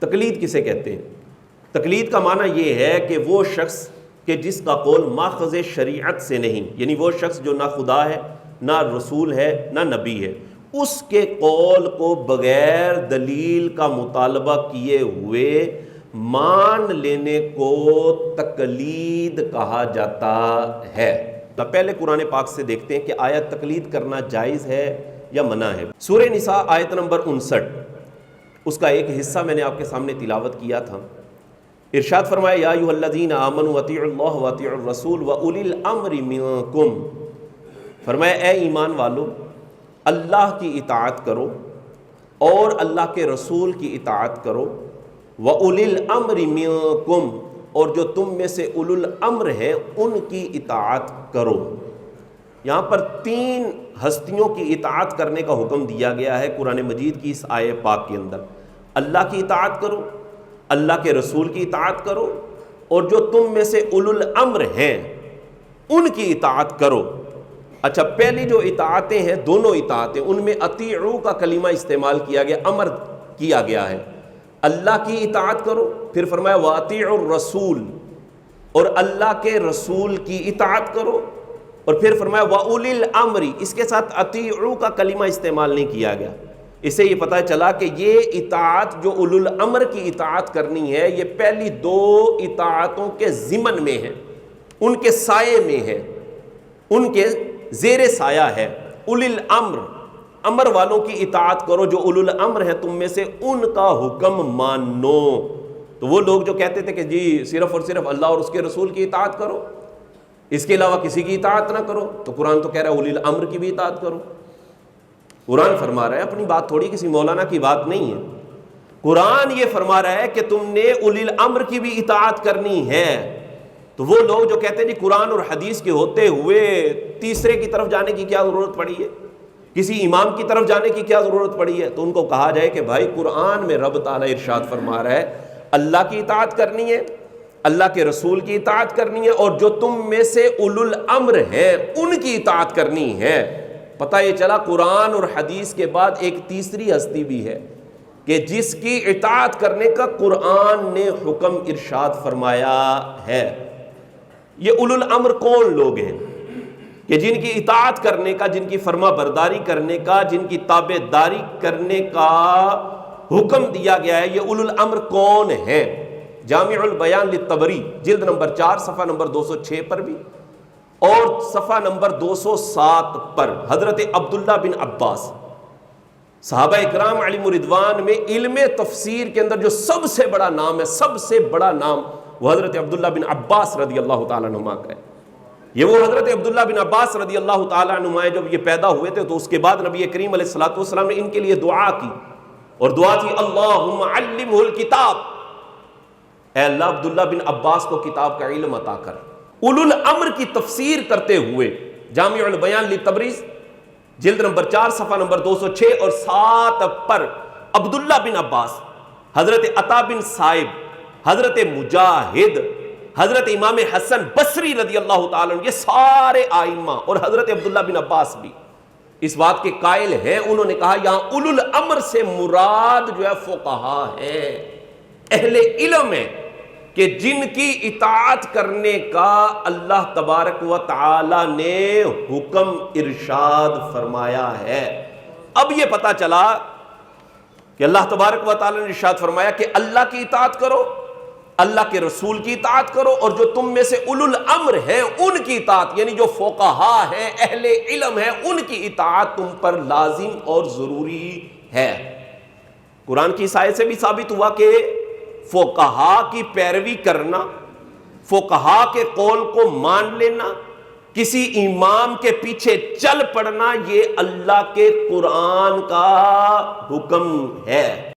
تقلید کسے کہتے ہیں؟ تقلید کا معنی یہ ہے کہ وہ شخص کہ جس کا قول ماخذ شریعت سے نہیں، یعنی وہ شخص جو نہ خدا ہے، نہ رسول ہے، نہ نبی ہے، اس کے قول کو بغیر دلیل کا مطالبہ کیے ہوئے مان لینے کو تقلید کہا جاتا ہے۔ تو پہلے قرآن پاک سے دیکھتے ہیں کہ آیا تقلید کرنا جائز ہے یا منع ہے۔ سورہ نساء آیت نمبر 59، اس کا ایک حصہ میں نے آپ کے سامنے تلاوت کیا تھا۔ ارشاد فرمایا یا ایھا الذین آمنوا اطیعوا اللہ واطیعوا الرسول واولی الامر منکم، فرمایا اے ایمان والو اللہ کی اطاعت کرو اور اللہ کے رسول کی اطاعت کرو، واولی الامر منکم، اور جو تم میں سے اولو الامر ہیں ان کی اطاعت کرو۔ یہاں پر 3 ہستیوں کی اطاعت کرنے کا حکم دیا گیا ہے قرآن مجید کی اس آیے پاک کے اندر۔ اللہ کی اطاعت کرو، اللہ کے رسول کی اطاعت کرو، اور جو تم میں سے اولو الامر ہیں ان کی اطاعت کرو۔ اچھا، پہلی جو اطاعتیں ہیں، دونوں اطاعتیں، ان میں اطیعوا کا کلمہ استعمال کیا گیا، امر کیا گیا ہے۔ اللہ کی اطاعت کرو، پھر فرمایا واطیعوا الرسول، اور اللہ کے رسول کی اطاعت کرو، اور پھر فرمایا واولی الامر، اس کے ساتھ اطیعوا کا کلمہ استعمال نہیں کیا گیا۔ اس سے یہ پتہ چلا کہ یہ اطاعت جو اولو الامر کی اطاعت کرنی ہے، یہ پہلی 2 اطاعتوں کے ضمن میں ہے، ان کے سائے میں ہے، ان کے زیر سایہ ہے۔ اولی الامر، امر والوں کی اطاعت کرو، جو اولو الامر ہے تم میں سے ان کا حکم مانو۔ تو وہ لوگ جو کہتے تھے کہ جی صرف اور صرف اللہ اور اس کے رسول کی اطاعت کرو، اس کے علاوہ کسی کی اطاعت نہ کرو، تو قرآن تو کہہ رہا ہے اولی الامر کی بھی اطاعت کرو۔ قرآن فرما رہا ہے، اپنی بات تھوڑی کسی مولانا کی بات نہیں ہے، قرآن یہ فرما رہا ہے کہ تم نے اولی الامر کی بھی اطاعت کرنی ہے۔ تو وہ لوگ جو کہتے ہیں جی قرآن اور حدیث کے ہوتے ہوئے تیسرے کی طرف جانے کی کیا ضرورت پڑی ہے، کسی امام کی طرف جانے کی کیا ضرورت پڑی ہے، تو ان کو کہا جائے کہ بھائی قرآن میں رب تعالیٰ ارشاد فرما رہا ہے اللہ کی اطاعت کرنی ہے، اللہ کے رسول کی اطاعت کرنی ہے، اور جو تم میں سے اولو الامر ہیں ان کی اطاعت کرنی ہے۔ پتہ یہ چلا قرآن اور حدیث کے بعد ایک تیسری ہستی بھی ہے کہ جس کی اطاعت کرنے کا قرآن نے حکم ارشاد فرمایا ہے۔ یہ اولو الامر کون لوگ ہیں کہ جن کی اطاعت کرنے کا، جن کی فرما برداری کرنے کا، جن کی تابع داری کرنے کا حکم دیا گیا ہے؟ یہ اولو الامر کون ہیں؟ جامع البیان للطبری جلد نمبر 4 صفحہ نمبر 206 پر بھی اور صفحہ نمبر 207 پر حضرت عبداللہ بن عباس، صحابہ اکرام علیہم رضوان میں علم تفسیر کے اندر جو سب سے بڑا نام ہے، سب سے بڑا نام وہ حضرت عبداللہ بن عباس رضی اللہ تعالیٰ عنہما کا ہے۔ یہ وہ حضرت عبداللہ بن عباس رضی اللہ تعالیٰ عنہما جب یہ پیدا ہوئے تھے تو اس کے بعد نبی کریم علیہ الصلوۃ والسلام نے ان کے لیے دعا کی، اور دعا تھی اللہم علمہ الکتاب، اے اللہ عبداللہ بن عباس کو کتاب کا علم عطا کر۔ اولو الامر کی تفسیر کرتے ہوئے جامع البیان للتبریز جلد نمبر 4 صفحہ نمبر 206 اور 7 پر عبداللہ بن عباس، حضرت عطا بن صائب، حضرت مجاہد، حضرت امام حسن بصری رضی اللہ تعالیٰ عنہ، یہ سارے آئمہ اور حضرت عبداللہ بن عباس بھی اس بات کے قائل ہیں۔ انہوں نے کہا یہاں اولو الامر سے مراد جو ہے فقہا ہے، اہل علم ہے کہ جن کی اطاعت کرنے کا اللہ تبارک و تعالی نے حکم ارشاد فرمایا ہے۔ اب یہ پتا چلا کہ اللہ تبارک و تعالی نے ارشاد فرمایا کہ اللہ کی اطاعت کرو، اللہ کے رسول کی اطاعت کرو، اور جو تم میں سے اولو الامر ہیں ان کی اطاعت، یعنی جو فقہا ہیں، اہل علم ہیں، ان کی اطاعت تم پر لازم اور ضروری ہے۔ قرآن کی اس آیت سے بھی ثابت ہوا کہ فقہا کی پیروی کرنا، فقہا کے قول کو مان لینا، کسی امام کے پیچھے چل پڑنا، یہ اللہ کے قرآن کا حکم ہے۔